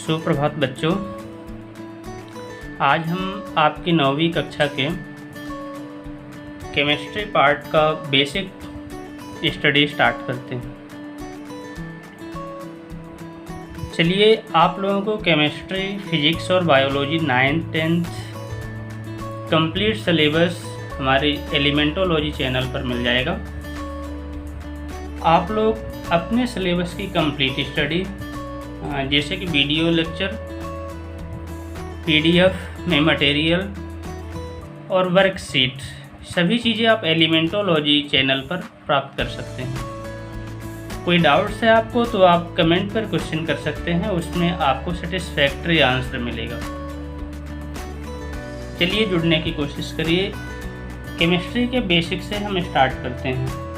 सुप्रभात बच्चों। आज हम आपकी 9वीं कक्षा के केमिस्ट्री पार्ट का बेसिक स्टडी स्टार्ट करते हैं। चलिए, आप लोगों को केमिस्ट्री, फिजिक्स और biology 9th 10th complete syllabus हमारे एलिमेंटोलॉजी चैनल पर मिल जाएगा। आप लोग अपने सिलेबस की कंप्लीट स्टडी जैसे कि वीडियो लेक्चर, पीडीएफ में मटेरियल और वर्कशीट, सभी चीज़ें आप एलिमेंटोलॉजी चैनल पर प्राप्त कर सकते हैं। कोई डाउट्स है आपको तो आप कमेंट पर क्वेश्चन कर सकते हैं, उसमें आपको सेटिस्फैक्ट्री आंसर मिलेगा। चलिए, जुड़ने की कोशिश करिए। केमिस्ट्री के बेसिक से हम स्टार्ट करते हैं।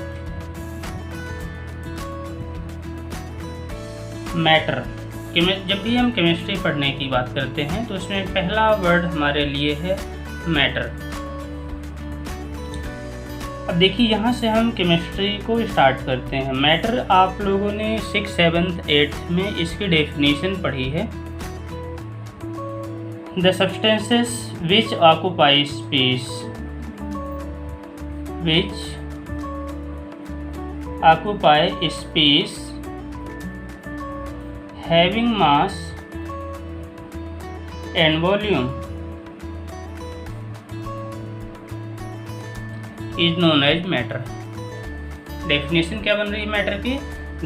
मैटर, जब भी हम केमिस्ट्री पढ़ने की बात करते हैं तो उसमें पहला वर्ड हमारे लिए है मैटर। अब देखिए, यहाँ से हम केमिस्ट्री को स्टार्ट करते हैं। मैटर आप लोगों ने 6th 7th 8th में इसकी डेफिनेशन पढ़ी है। The substances which occupy space, which occupy space having mass and volume is known as matter। Definition क्या बन रही है मैटर की?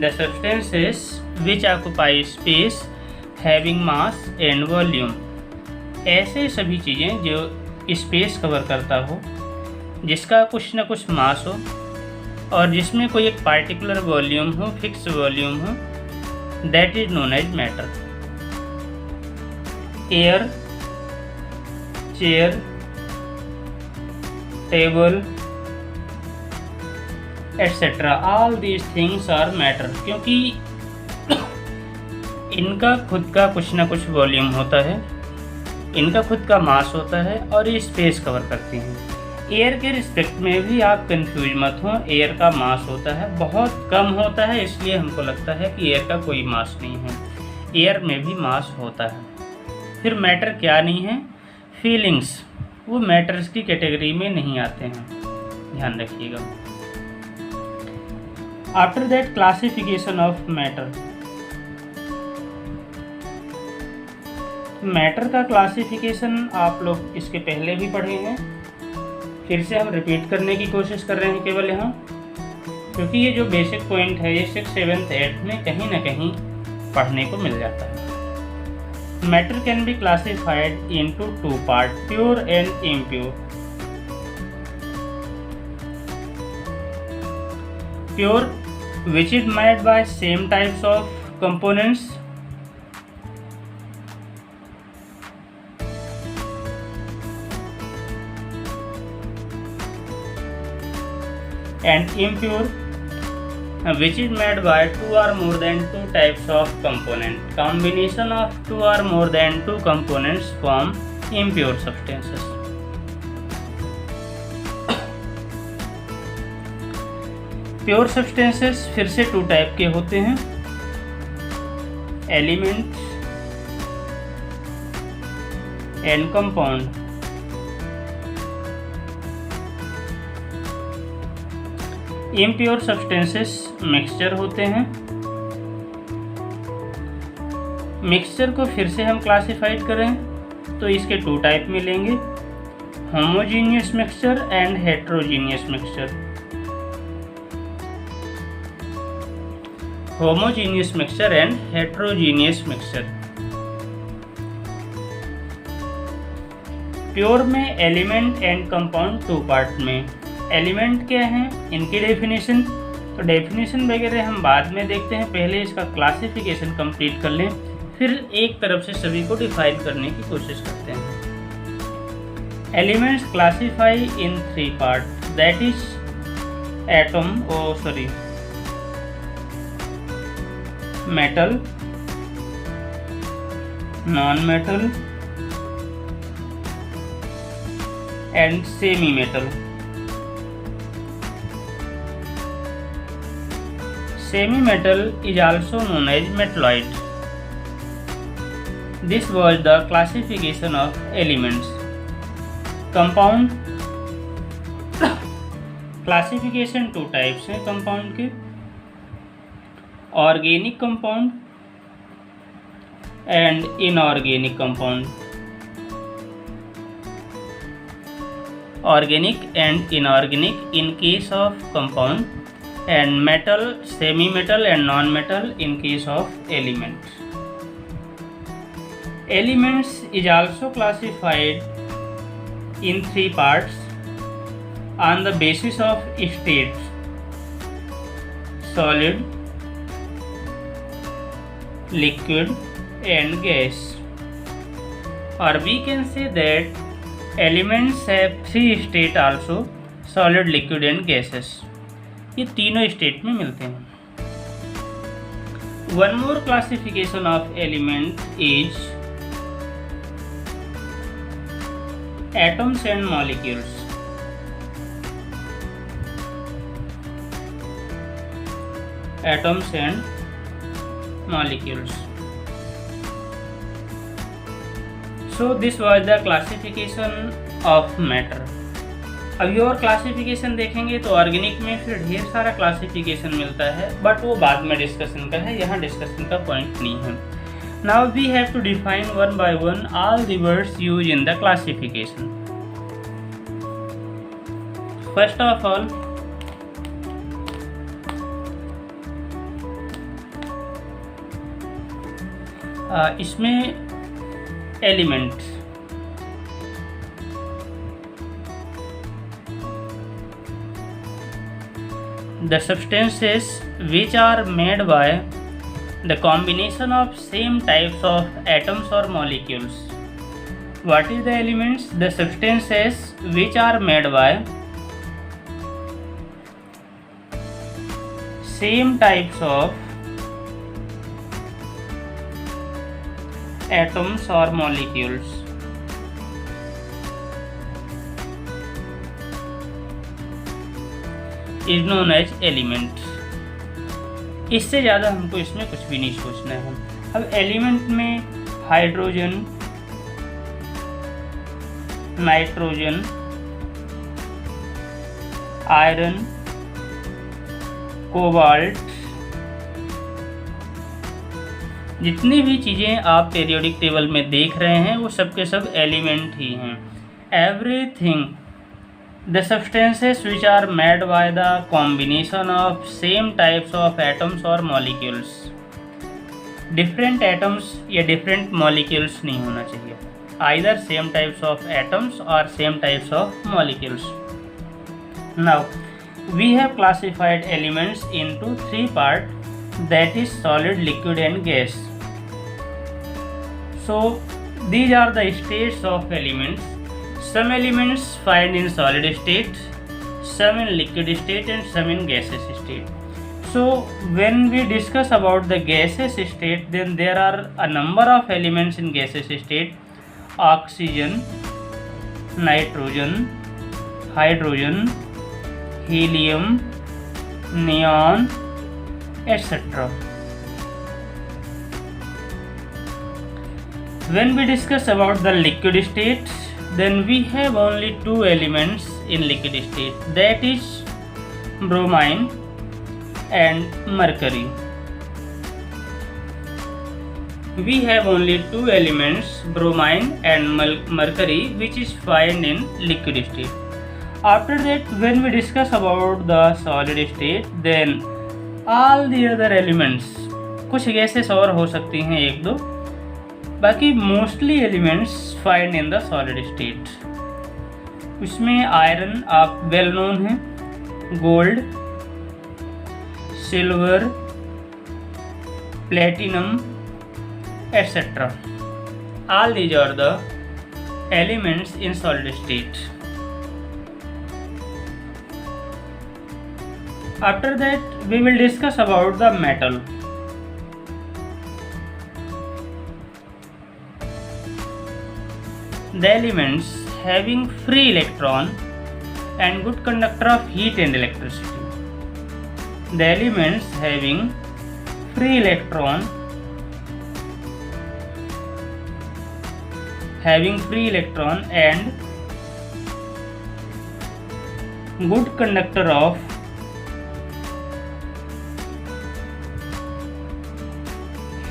The substances which occupy space having mass and volume, ऐसे सभी चीज़ें जो स्पेस कवर करता हो, जिसका कुछ न कुछ मास हो और जिसमें कोई एक पार्टिकुलर वॉल्यूम हो, फिक्स वॉल्यूम हो, that is known as matter। air, chair, table, etc. all these things are matter, क्योंकि इनका खुद का कुछ ना कुछ वॉल्यूम होता है, इनका खुद का मास होता है और ये स्पेस कवर करती हैं। एयर के रिस्पेक्ट में भी आप कंफ्यूज मत हो। एयर का मास होता है, बहुत कम होता है, इसलिए हमको लगता है कि एयर का कोई मास नहीं है। एयर में भी मास होता है। फिर मैटर क्या नहीं है? फीलिंग्स, वो मैटर्स की कैटेगरी में नहीं आते हैं, ध्यान रखिएगा। After that classification of matter, matter का क्लासिफिकेशन आप लोग इसके पहले भी पढ़े हैं, फिर से हम रिपीट करने की कोशिश कर रहे हैं केवल यहाँ, क्योंकि ये जो बेसिक पॉइंट है ये 6th 7th 8th में कहीं ना कहीं पढ़ने को मिल जाता है। Matter can be classified into 2 part, pure and impure. Pure which is made bye same types of components, and impure which is made by 2 or more than 2 types of component। combination of 2 or more than 2 components form impure substances। Pure substances फिर से 2 type के होते हैं, element and compound. Impure substances mixture होते हैं। Mixture को फिर से हम क्लासिफाइड करें तो इसके 2 टाइप मिलेंगे, homogeneous mixture and heterogeneous mixture. Homogeneous mixture and heterogeneous mixture. Pure में एलिमेंट एंड कंपाउंड 2 पार्ट में। एलिमेंट क्या हैं, इनकी डेफिनेशन, तो डेफिनेशन वगैरह हम बाद में देखते हैं, पहले इसका क्लासिफिकेशन कंप्लीट कर लें, फिर एक तरफ से सभी को डिफाइन करने की कोशिश करते हैं। Elements classify in 3 part, that is atom, metal, non metal and semi metal. Semi metal is also known as metalloid। This was the classification of elements. Compound classification two types हैं compound के, organic compound and inorganic compound. Organic and inorganic in case of compound, and metal, semi-metal and non-metal in case of element. Elements is also classified in three parts on the basis of states: solid, liquid and gas. Or we can say that elements have three state also: solid, liquid and gases. ये तीनों state में मिलते हैं. One more classification of element is atoms and molecules. Atoms and molecules. So this was the classification of matter. अभी और classification देखेंगे तो organic में फिर ढेर सारा क्लासिफिकेशन मिलता है, बट वो बाद में डिस्कशन का है, यहाँ डिस्कशन का पॉइंट नहीं है. Now we have to define one by one all the words use in the classification. First of all, इसमें element, the substances which are made by the combination of same types of atoms or molecules. What is the elements? The substances which are made by same types of atoms or molecules. Is known as element. इससे ज़्यादा हमको इसमें कुछ भी नहीं सोचना है. अब एलिमेंट में हाइड्रोजन, नाइट्रोजन, आयरन, कोबाल्ट, जितनी भी चीज़ें आप पीरियोडिक टेबल में देख रहे हैं वो सब के सब एलिमेंट ही हैं. Everything, the substances which are made by the combination of same types of atoms or molecules. Different atoms या different molecules नहीं होना चाहिए. Either same types of atoms or same types of molecules. Now we have classified elements into three parts, that is solid, liquid and gas. So these are the states of elements. Some elements find in solid state, some in liquid state and some in gaseous state. So when we discuss about the gaseous state, then there are a number of elements in gaseous state: oxygen, nitrogen, hydrogen, helium, neon, etc. When we discuss about the liquid state, then we have only two elements in liquid state, that is bromine and mercury. We have only two elements, bromine and mercury, which is found in liquid state. After that, when we discuss about the solid state, then all the other elements, कुछ gases और हो सकती हैं एक दो, बाकी mostly elements find in the solid state. उसमें iron आप वेल नोन है, gold, silver, platinum etcetera. All these are the elements in solid state. After that we will discuss about the metal. The elements having free electron and good conductor of heat and electricity. The elements having free electron having free electron and good conductor of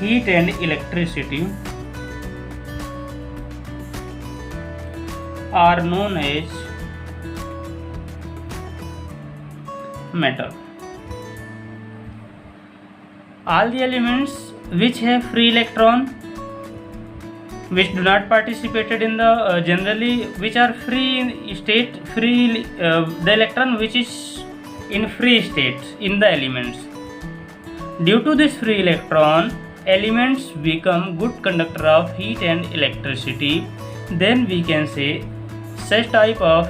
heat and electricity are known as metal. All the elements which have free electron, which do not participated in the generally which are free in state, the electron which is in free state in the elements, due to this free electron, elements become good conductor of heat and electricity. Then we can say such type of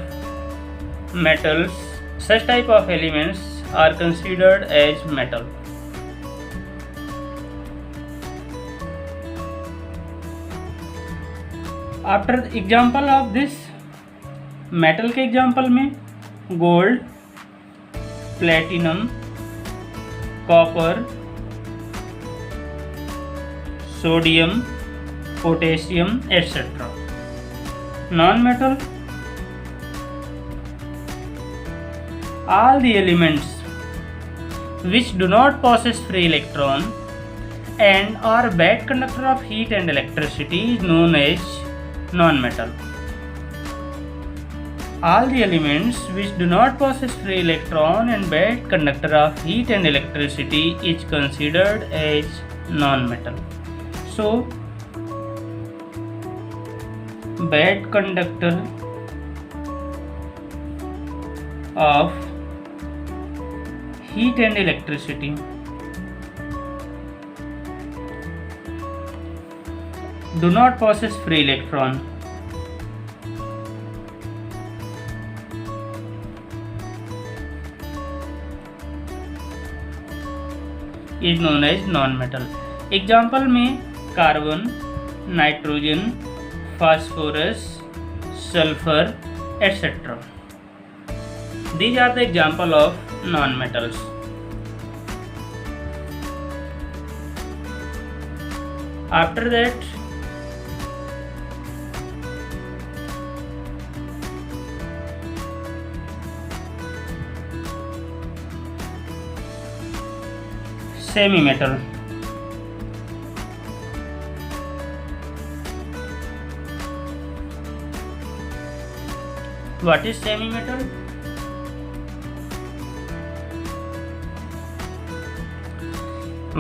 metals, such type of elements are considered as metal. After example of this metal के example में gold, platinum, copper, sodium, potassium etcetera. Non metal, all the elements which do not possess free electron and are bad conductor of heat and electricity is known as non-metal. All the elements which do not possess free electron and bad conductor of heat and electricity is considered as non-metal. So, bad conductor of heat and electricity do not possess free electron is known as non-metal. Example में carbon, nitrogen, phosphorus, sulphur etcetera. These are the example of non-metals. After that, semi-metal. What is semi-metal?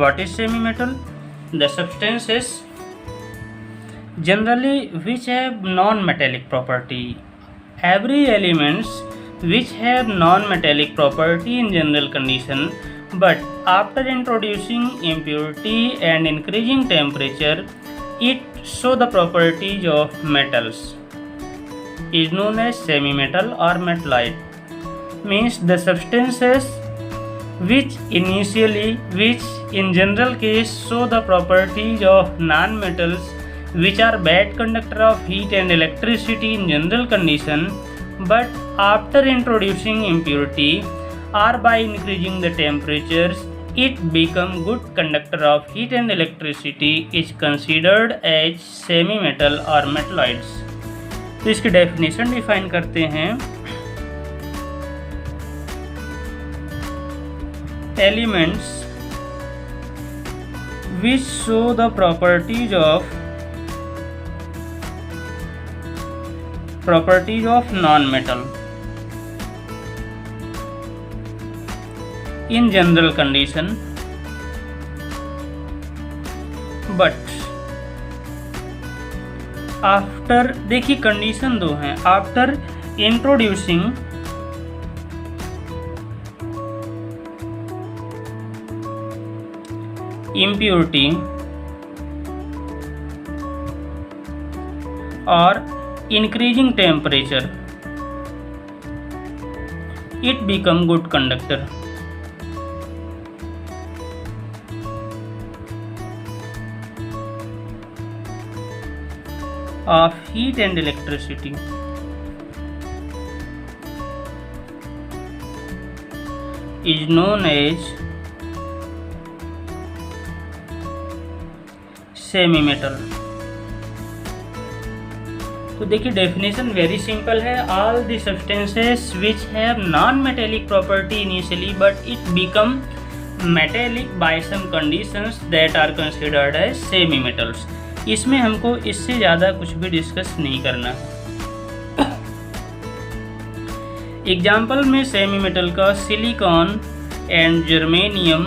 What is semi-metal? The substances generally which have non-metallic property. Every elements which have non-metallic property in general condition, but after introducing impurity and increasing temperature, it show the properties of metals, is known as semi-metal or metalloid. Means the substances which in general case show the properties of non-metals, which are bad conductor of heat and electricity in general condition, but after introducing impurity or by increasing the temperatures, it become good conductor of heat and electricity, is considered as semi-metal or metalloids. तो इसकी definition define करते हैं. Elements which show the properties of non-metal in general condition, but after, देखिए condition दो हैं. After introducing impurity or increasing temperature, it become good conductor. Of heat and electricity. Is known as semi-metal. तो देखिए definition very simple है, all the substances which have non metallic property initially but it become metallic by some conditions that are considered as semi metals. इसमें हमको इससे ज़्यादा कुछ भी discuss नहीं करना। एग्जाम्पल में सेमी मेटल का सिलिकॉन एंड जर्मेनियम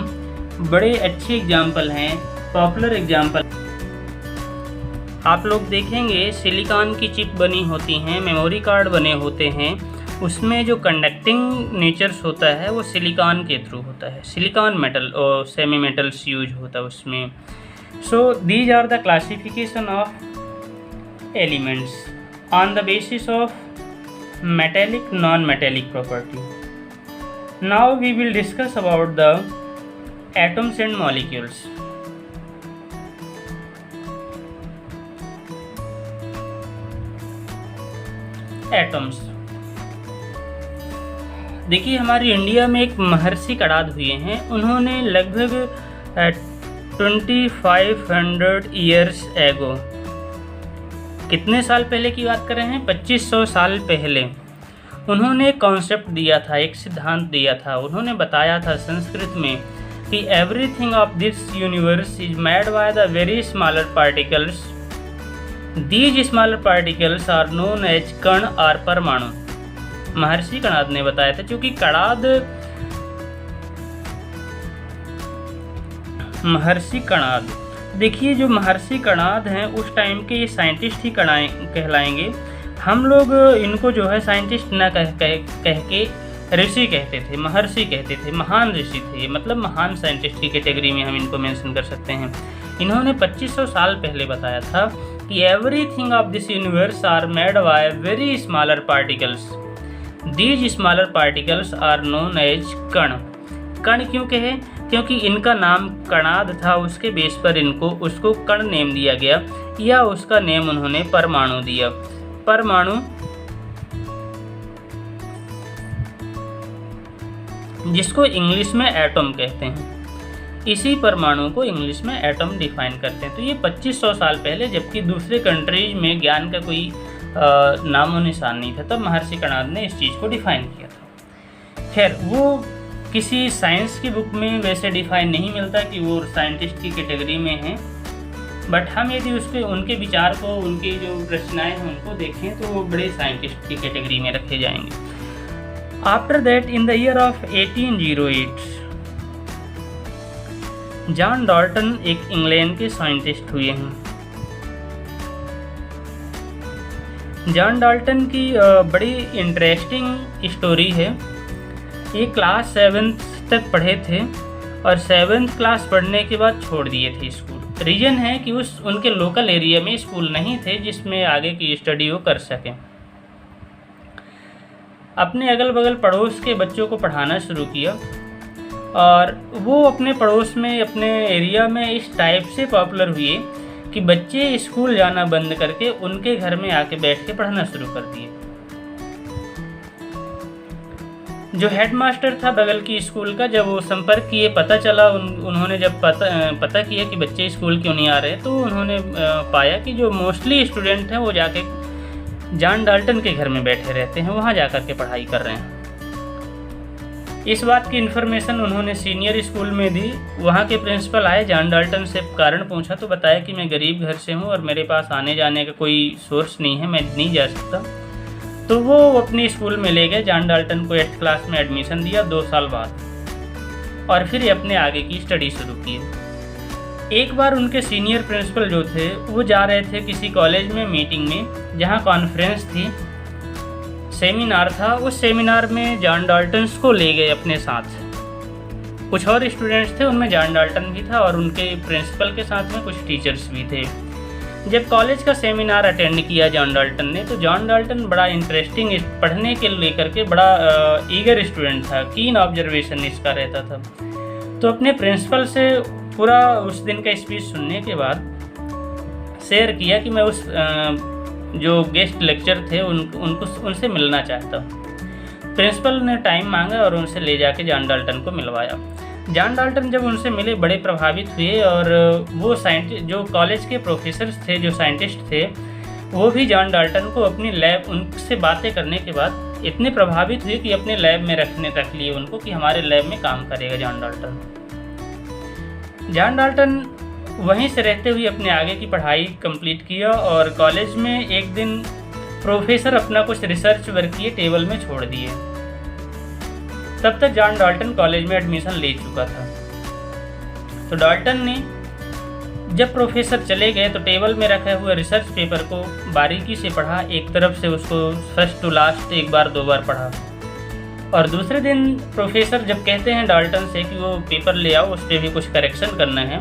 बड़े अच्छे एग्जाम्पल हैं, पॉपुलर एग्जाम्पल। आप लोग देखेंगे सिलिकॉन की चिप बनी होती हैं, मेमोरी कार्ड बने होते हैं, उसमें जो कंडक्टिंग नेचर्स होता है वो सिलिकॉन के थ्रू होता है, सिलिकॉन मेटल और सेमी मेटल्स यूज होता है उसमें। So these are the classification of elements on the basis of metallic non-metallic property. Now we will discuss about the atoms and molecules. Atoms, देखिए हमारी India में एक महर्षि कणाद हुए हैं, उन्होंने लगभग 2500 ईयर्स एगो, कितने साल पहले की बात कर रहे हैं, 2500 साल पहले उन्होंने एक कॉन्सेप्ट दिया था, एक सिद्धांत दिया था। उन्होंने बताया था संस्कृत में कि everything of this universe is made by the very smaller particles, these smaller particles are known as कण और परमाणु। महर्षि कणाद ने बताया था, क्योंकि कणाद महर्षि कणाद, देखिए जो महर्षि कणाद हैं उस टाइम के ये साइंटिस्ट ही कहलाएंगे। हम लोग इनको जो है साइंटिस्ट ना कह के ऋषि कहते थे, महर्षि कहते थे, महान ऋषि थे, मतलब महान साइंटिस्ट की कैटेगरी में हम इनको मेंशन कर सकते हैं। इन्होंने 2500 साल पहले बताया था कि everything of this universe are made by very smaller particles, these smaller particles are known as कण। कण क्यों कहे, क्योंकि इनका नाम कणाद था, उसके बेस पर इनको उसको कण नेम दिया गया, या उसका नेम उन्होंने परमाणु दिया। परमाणु जिसको इंग्लिश में एटम कहते हैं, इसी परमाणु को इंग्लिश में एटम डिफाइन करते हैं। तो ये 2500 साल पहले, जबकि दूसरे कंट्रीज में ज्ञान का कोई नामो निशान नहीं था, तब महर्षि कणाद ने इस चीज़ को डिफाइन किया था। खैर वो किसी साइंस की बुक में वैसे डिफाइन नहीं मिलता कि वो साइंटिस्ट की कैटेगरी में हैं, बट हम यदि उसके उनके विचार को, उनकी जो रचनाएं हैं उनको देखें तो वो बड़े साइंटिस्ट की कैटेगरी में रखे जाएंगे। After that in the year of 1808 John Dalton एक इंग्लैंड के साइंटिस्ट हुए हैं। जॉन डाल्टन की बड़ी इंटरेस्टिंग स्टोरी है। ये क्लास 7th तक पढ़े थे और 7th क्लास पढ़ने के बाद छोड़ दिए थे स्कूल। रीज़न है कि उनके लोकल एरिया में स्कूल नहीं थे जिसमें आगे की स्टडी वो कर सकें। अपने अगल बगल पड़ोस के बच्चों को पढ़ाना शुरू किया और वो अपने पड़ोस में, अपने एरिया में इस टाइप से पॉपुलर हुए कि बच्चे स्कूल जाना बंद करके उनके घर में आके बैठ के पढ़ना शुरू कर दिए। जो हेडमास्टर था बगल की स्कूल का, जब वो संपर्क किए, पता चला, उन्होंने जब पता किया कि बच्चे स्कूल क्यों नहीं आ रहे, तो उन्होंने पाया कि जो मोस्टली स्टूडेंट हैं वो जाके जॉन डाल्टन के घर में बैठे रहते हैं, वहाँ जा कर के पढ़ाई कर रहे हैं। इस बात की इन्फॉर्मेशन उन्होंने सीनियर स्कूल में दी। वहाँ के प्रिंसिपल आए, जॉन डाल्टन से कारण पूछा तो बताया कि मैं गरीब घर से हूँ और मेरे पास आने जाने का कोई सोर्स नहीं है, मैं नहीं जा सकता। तो वो अपनी स्कूल में ले गए, जॉन डाल्टन को 8th क्लास में एडमिशन दिया 2 साल बाद, और फिर अपने आगे की स्टडी शुरू की। एक बार उनके सीनियर प्रिंसिपल जो थे वो जा रहे थे किसी कॉलेज में मीटिंग में, जहाँ कॉन्फ्रेंस थी, सेमिनार था। उस सेमिनार में जॉन डाल्टन को ले गए अपने साथ। कुछ और स्टूडेंट्स थे, उनमें जॉन डाल्टन भी था और उनके प्रिंसिपल के साथ में कुछ टीचर्स भी थे। जब कॉलेज का सेमिनार अटेंड किया जॉन डाल्टन ने, तो जॉन डाल्टन बड़ा इंटरेस्टिंग, पढ़ने के लेकर के बड़ा ईगर स्टूडेंट था, कीन ऑब्जर्वेशन इसका रहता था। तो अपने प्रिंसिपल से पूरा उस दिन का स्पीच सुनने के बाद शेयर किया कि मैं उस जो गेस्ट लेक्चर थे उनसे मिलना चाहता हूँ। प्रिंसिपल ने टाइम मांगा और उनसे ले जाके जॉन डाल्टन को मिलवाया। जॉन डाल्टन जब उनसे मिले बड़े प्रभावित हुए और वो साइंटिस्ट, जो कॉलेज के प्रोफेसर्स थे, जो साइंटिस्ट थे, वो भी जॉन डाल्टन को अपनी लैब, उनसे बातें करने के बाद इतने प्रभावित हुए कि अपने लैब में रख लिए उनको कि हमारे लैब में काम करेगा जॉन डाल्टन। जॉन डाल्टन वहीं से रहते हुए अपने आगे की पढ़ाई कंप्लीट किया और कॉलेज में एक दिन प्रोफेसर अपना कुछ रिसर्च वर्क किए टेबल में छोड़ दिए। तब तक जॉन डाल्टन कॉलेज में एडमिशन ले चुका था। तो डाल्टन ने जब प्रोफेसर चले गए तो टेबल में रखे हुए रिसर्च पेपर को बारीकी से पढ़ा, एक तरफ से उसको फर्स्ट टू लास्ट एक बार दो बार पढ़ा। और दूसरे दिन प्रोफेसर जब कहते हैं डाल्टन से कि वो पेपर ले आओ, उस पर भी कुछ करेक्शन करना है,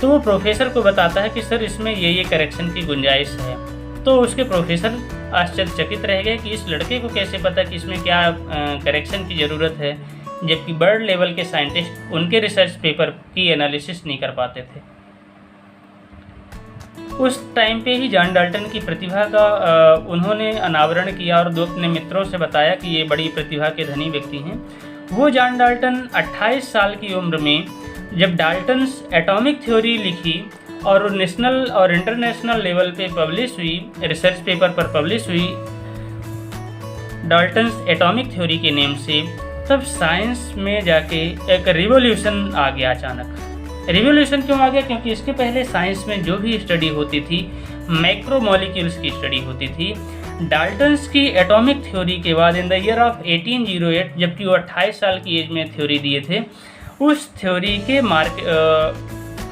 तो वो प्रोफेसर को बताता है कि सर इसमें ये करेक्शन की गुंजाइश है। तो उसके प्रोफेसर आश्चर्यचकित रह गए कि इस लड़के को कैसे पता कि इसमें क्या करेक्शन की ज़रूरत है, जबकि बर्ड लेवल के साइंटिस्ट उनके रिसर्च पेपर की एनालिसिस नहीं कर पाते थे। उस टाइम पे ही जॉन डाल्टन की प्रतिभा का उन्होंने अनावरण किया और दो अपने मित्रों से बताया कि ये बड़ी प्रतिभा के धनी व्यक्ति हैं। वो जॉन डाल्टन 28 साल की उम्र में जब डाल्टन्स एटॉमिक थ्योरी लिखी और नेशनल और इंटरनेशनल लेवल पे पब्लिश हुई, रिसर्च पेपर पर पब्लिश हुई डाल्टन्स एटॉमिक थ्योरी के नेम से, तब साइंस में जाके एक रिवॉल्यूशन आ गया अचानक। रिवॉल्यूशन क्यों आ गया? क्योंकि इसके पहले साइंस में जो भी स्टडी होती थी मैक्रोमोलिक्यूल्स की स्टडी होती थी। डाल्टन्स की एटॉमिक थ्योरी के बाद इन द ईयर ऑफ 1808, जबकि वो 28 साल की एज में थ्योरी दिए थे, उस थ्योरी के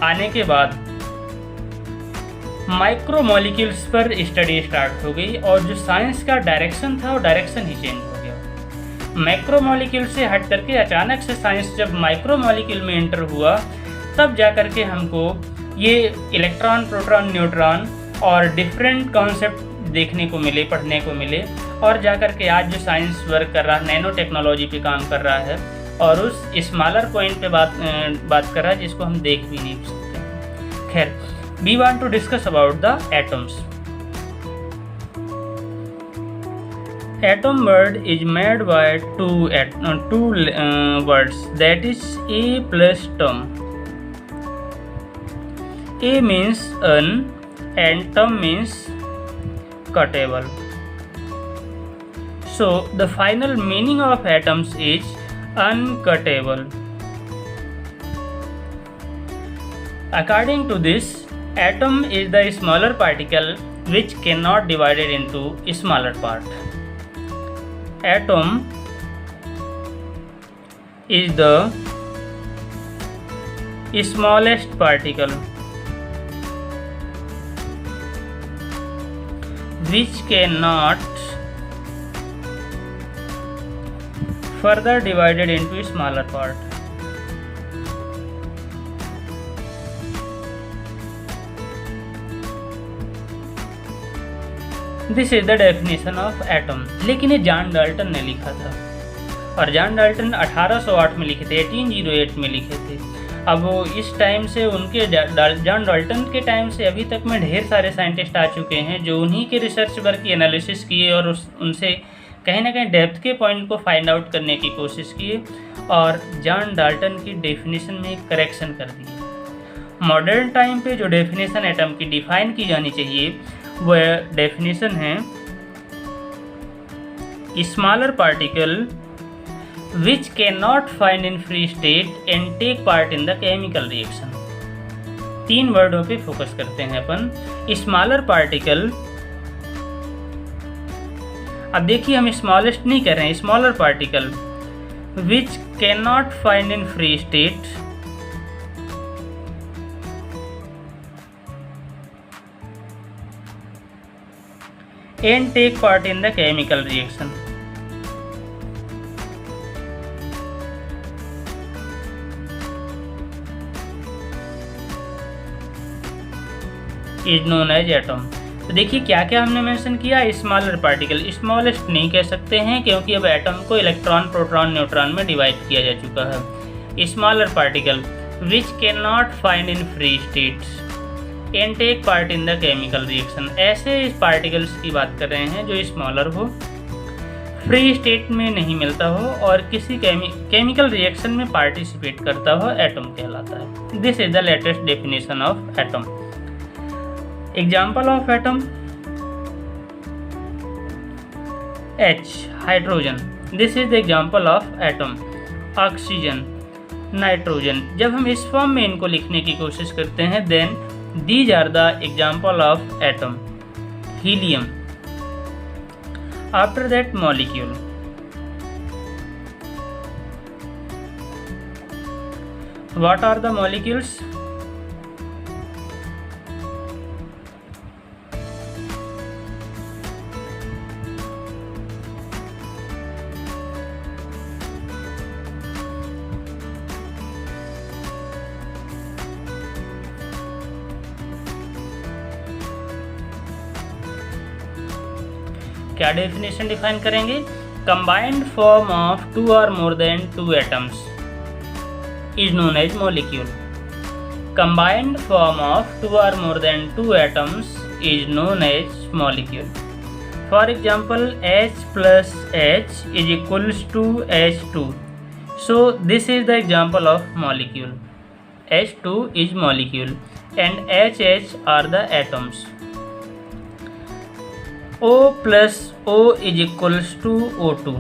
आने के बाद माइक्रोमोलिक्यूल्स पर स्टडी स्टार्ट हो गई और जो साइंस का डायरेक्शन था वो डायरेक्शन ही चेंज हो गया। मैक्रोमोलिक्यूल से हट करके अचानक से साइंस जब माइक्रोमोलिक्यूल में एंटर हुआ, तब जा कर के हमको ये इलेक्ट्रॉन, प्रोटॉन, न्यूट्रॉन और डिफरेंट कॉन्सेप्ट देखने को मिले, पढ़ने को मिले, और जा कर के आज जो साइंस वर्क कर रहा है, नैनो टेक्नोलॉजी पे काम कर रहा है और उस स्मॉलर पॉइंट पे बात कर रहा है जिसको हम देख भी नहीं सकते। खैर, we want to discuss about the atoms. Atom word is made by two words, that is A plus term. A means un and term means cuttable. So the final meaning of atoms is uncuttable. According to this, atom is the smaller particle which cannot divided into smaller part. Atom is the smallest particle which cannot further divided into smaller part. This is the definition of atom. लेकिन ये John Dalton ने लिखा था और John Dalton 1808 में लिखे थे, 1808 में लिखे थे। अब वो इस टाइम से उनके जॉन डाल्टन के टाइम से अभी तक में ढेर सारे साइंटिस्ट आ चुके हैं जो उन्हीं के रिसर्च वर्क की एनालिसिस किए और उनसे कहीं ना कहीं डेप्थ के पॉइंट को फाइंड आउट करने की कोशिश किए और जॉन डाल्टन की डेफिनेशन में एक करेक्शन कर दिए। मॉडर्न टाइम पे जो डेफिनेशन एटम की डिफाइन की जानी चाहिए वह डेफिनेशन है smaller particle which can not find in free state and take part in the chemical reaction. 3 वर्डों पे फोकस करते हैं अपन। स्मॉलर पार्टिकल, अब देखिए हम स्मॉलेस्ट नहीं कर रहे हैं, smaller particle which can not find in free state and take part in the chemical reaction. Is known as atom. तो देखिए क्या क्या हमने मेंशन किया। स्मॉलर पार्टिकल, स्मॉलेस्ट नहीं कह सकते हैं क्योंकि अब एटम को इलेक्ट्रॉन, प्रोटॉन, न्यूट्रॉन में डिवाइड किया जा चुका है। Smaller particle which can not find in free states and take part in the chemical reaction. ऐसे पार्टिकल्स की बात कर रहे हैं जो स्मॉलर हो, फ्री स्टेट में नहीं मिलता हो और किसी केमिकल रिएक्शन में पार्टिसिपेट करता हो, एटम कहलाता है। This is the latest definition of atom. Example of atom, H hydrogen, this is the example of atom. Oxygen, nitrogen. जब हम इस फॉर्म में इनको लिखने की कोशिश करते हैं then these are the example of atom. Helium. After that molecule. What are the molecules? क्या डेफिनेशन डिफाइन करेंगे? कंबाइंड फॉर्म ऑफ टू और more than two atoms is known as molecule. Combined form of two or more than two atoms is known as molecule. For example, H plus H is equals to H2. So this is the example of molecule. H2 is molecule and HH are the atoms. O plus O is equals to O2.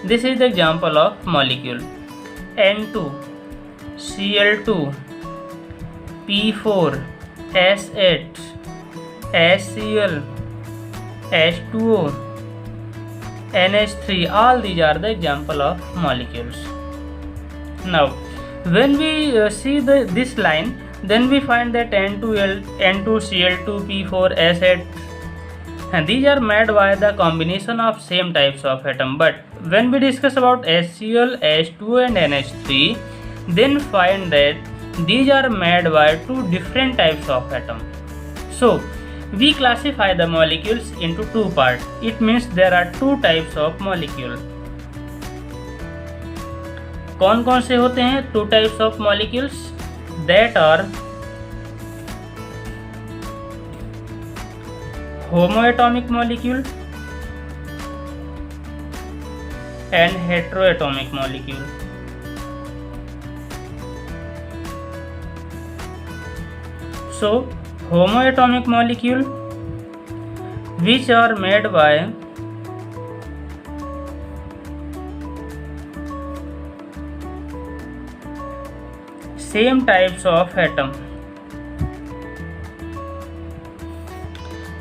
This is the example of molecule. N2, Cl2, P4, S8, HCl, H2O, NH3, all these are the example of molecules. Now, when we see this line, then we find that N2Cl2, P4, S8, and these are made by the combination of same types of atom. But when we discuss about HCl, H2O and NH3, then find that these are made by two different types of atom. So we classify the molecules into two parts. It means there are two types of molecule. कौन कौन से होते हैं two types of molecules? That are homoatomic molecule and heteroatomic molecule. So homoatomic molecule which are made by same types of atom.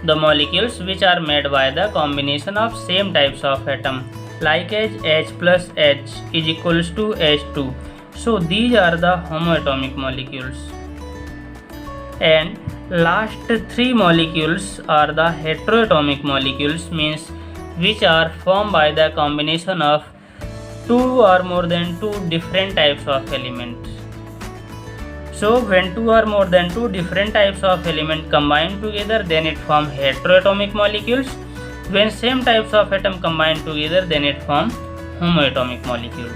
The molecules which are made by the combination of same types of atom, like as H plus H is equals to H2. So these are the homoatomic molecules. And last three molecules are the heteroatomic molecules, means which are formed by the combination of two or more than two different types of elements. So when two or more than two different types of element combine together, then it form heteroatomic molecules. When same types of atom combine together, then it form homoatomic molecule.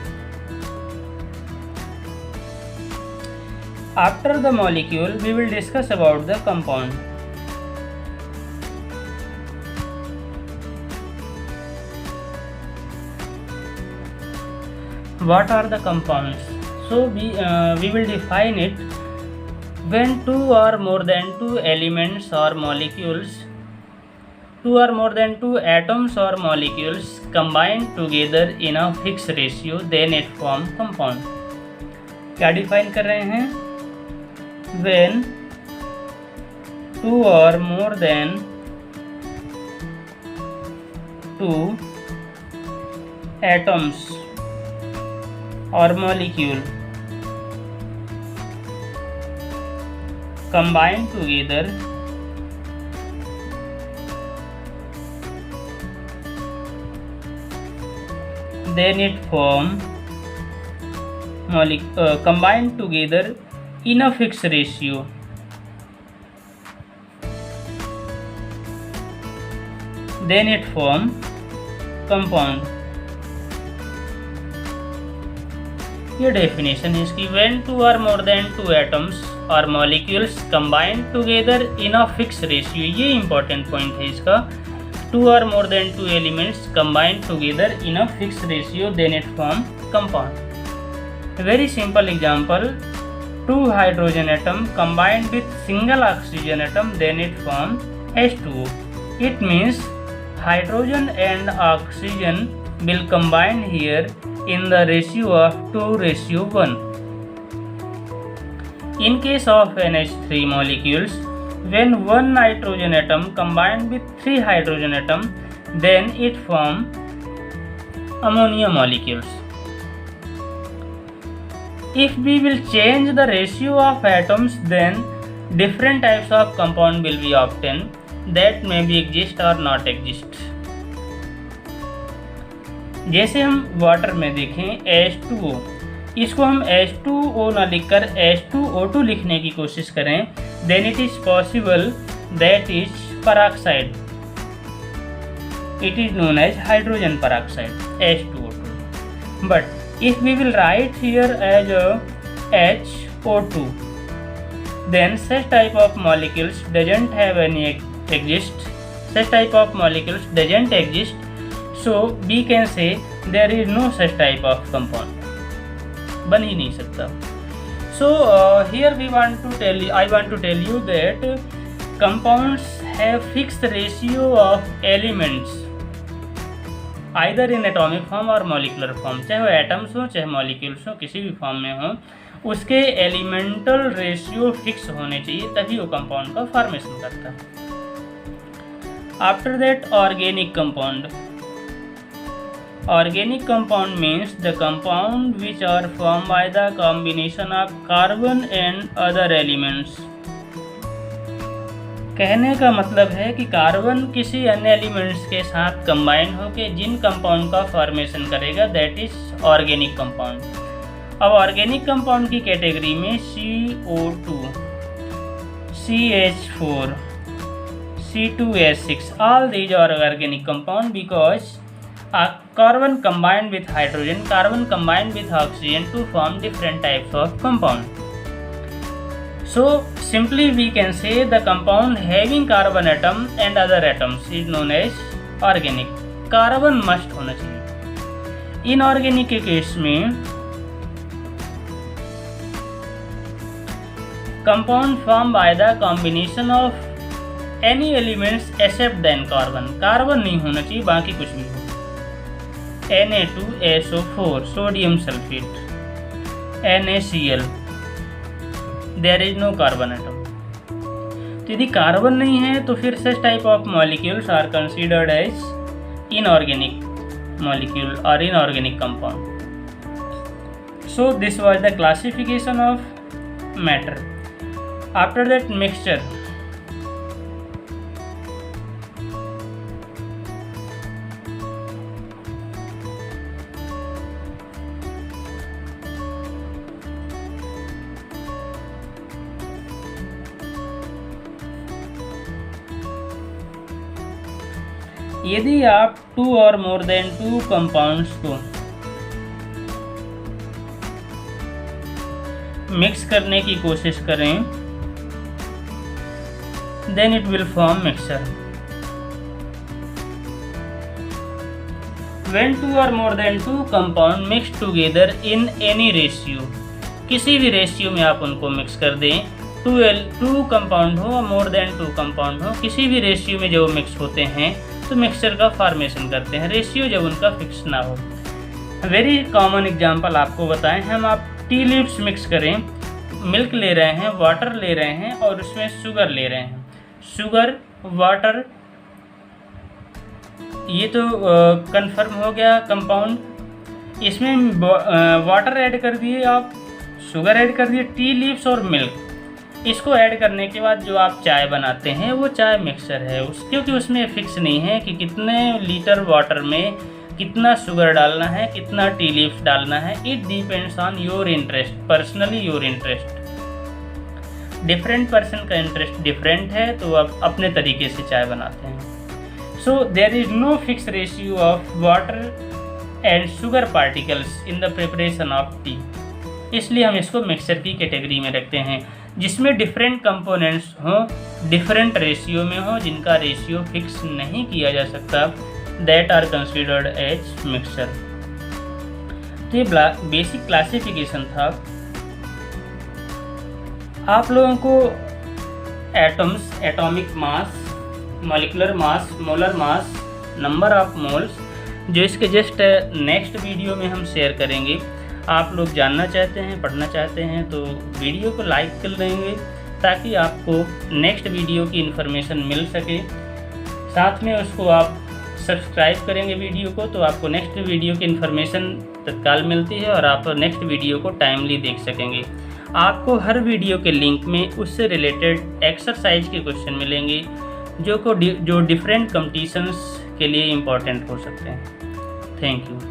After the molecule, we will discuss about the compound. What are the compounds? So we will define it. When two or more than two elements or molecules, two or more than two atoms or molecules combine together in a fixed ratio, then it form compound. क्या define कर रहे हैं? When two or more than two atoms or molecule combine together then it form combine together in a fixed ratio. Then it form compound. ये definition है इसकी. When two or more than two atoms or molecules combine together in a fixed ratio, ये important point है इसका. Two or more than two elements combine together in a fixed ratio, then it form compound. A very simple example: two hydrogen atom combined with single oxygen atom, then it form H2O. It means hydrogen and oxygen will combine here in the ratio of 2:1. In case of NH3 molecules, when one nitrogen atom combined with 3 hydrogen atom, then it form ammonia molecules. If we will change the ratio of atoms, then different types of compound will be obtained that may be exist or not exist. जैसे हम water में देखें H2O, इसको हम H2O ना लिखकर H2O2 लिखने की कोशिश करें, then it is possible that is peroxide. It is known as hydrogen peroxide, H2O2. But if we will write here as HO2, then such type of molecules doesn't have any exist. Such type of molecules doesn't exist. So we can say there is no such type of compound. बन ही नहीं सकता. So here I want to tell you that compounds have fixed ratio of elements either in atomic form or molecular form. चाहे वो atoms हो चाहे molecules हो, किसी भी फॉर्म में हो, उसके एलिमेंटल रेशियो फिक्स होने चाहिए, तभी वो कंपाउंड का फॉर्मेशन करता है. After that organic compound. Organic compound means the compound which are formed by the combination of carbon and other elements. कहने का मतलब है कि कार्बन किसी अन्य एलिमेंट्स के साथ कंबाइन होकर जिन कंपाउंड का फॉर्मेशन करेगा, दैट इज ऑर्गेनिक कंपाउंड. अब ऑर्गेनिक कंपाउंड की कैटेगरी में CO2, CH4, C2H6, all these are organic compound because carbon combined with hydrogen, carbon combined with oxygen to form different types of compound. So simply we can say the compound having carbon atom and other atoms is known as organic. Carbon must होना चाहिए. Inorganic के case में compound formed by the combination of any elements except than carbon. Carbon नहीं होना चाहिए, बाकी कुछ भी हो. Na2SO4, sodium sulphate, NaCl, there is no carbon atom. तो यदि कार्बन नहीं है तो फिर such type of molecules are considered as inorganic molecule और inorganic compound. So this was the classification of matter. After that mixture. यदि आप 2 और मोर देन 2 कंपाउंड्स को मिक्स करने की कोशिश करें, then it will form mixture. When 2 और more than 2 compound mix together in any ratio, किसी भी रेशियो में आप उनको मिक्स कर दें, 2 कंपाउंड हो, मोर देन 2 कंपाउंड हो, किसी भी रेशियो में जब मिक्स होते हैं तो मिक्सचर का फॉर्मेशन करते हैं, रेशियो जब उनका फिक्स ना हो. वेरी कॉमन एग्जांपल आपको बताएं, हम आप टी लीव्स मिक्स करें, मिल्क ले रहे हैं, वाटर ले रहे हैं और उसमें शुगर ले रहे हैं. शुगर, वाटर, ये तो कंफर्म हो गया कंपाउंड. इसमें वाटर ऐड कर दिए, आप शुगर ऐड कर दिए, टी लीव्स और मिल्क. इसको ऐड करने के बाद जो आप चाय बनाते हैं वो चाय मिक्सचर है. क्योंकि उसमें फिक्स नहीं है कि कितने लीटर वाटर में कितना शुगर डालना है, कितना टी लीव्स डालना है. It depends on your interest, personally your interest. Different person का इंटरेस्ट डिफरेंट है, तो आप अपने तरीके से चाय बनाते हैं. So there is no fix ratio of water and sugar particles in the preparation of tea. इसलिए हम इसको मिक्सचर की कैटेगरी में रखते हैं, जिसमें डिफरेंट कंपोनेंट्स हों, डिफरेंट रेशियो में हो, जिनका रेशियो फिक्स नहीं किया जा सकता, that are considered as mixture. तो ये बेसिक क्लासिफिकेशन था. आप लोगों को atoms, atomic mass, molecular mass, molar mass number of moles, जो इसके जस्ट नेक्स्ट वीडियो में हम शेयर करेंगे। आप लोग जानना चाहते हैं, पढ़ना चाहते हैं तो वीडियो को लाइक कर देंगे ताकि आपको नेक्स्ट वीडियो की इन्फॉर्मेशन मिल सके। साथ में उसको आप सब्सक्राइब करेंगे वीडियो को, तो आपको नेक्स्ट वीडियो की इन्फॉर्मेशन तत्काल मिलती है और आप नेक्स्ट वीडियो को टाइमली देख सकेंगे। आपको हर वीडियो के लिंक में उससे रिलेटेड एक्सरसाइज के क्वेश्चन मिलेंगे जो डिफरेंट कंपटीशंस के लिए इम्पोर्टेंट हो सकते हैं। Thank you.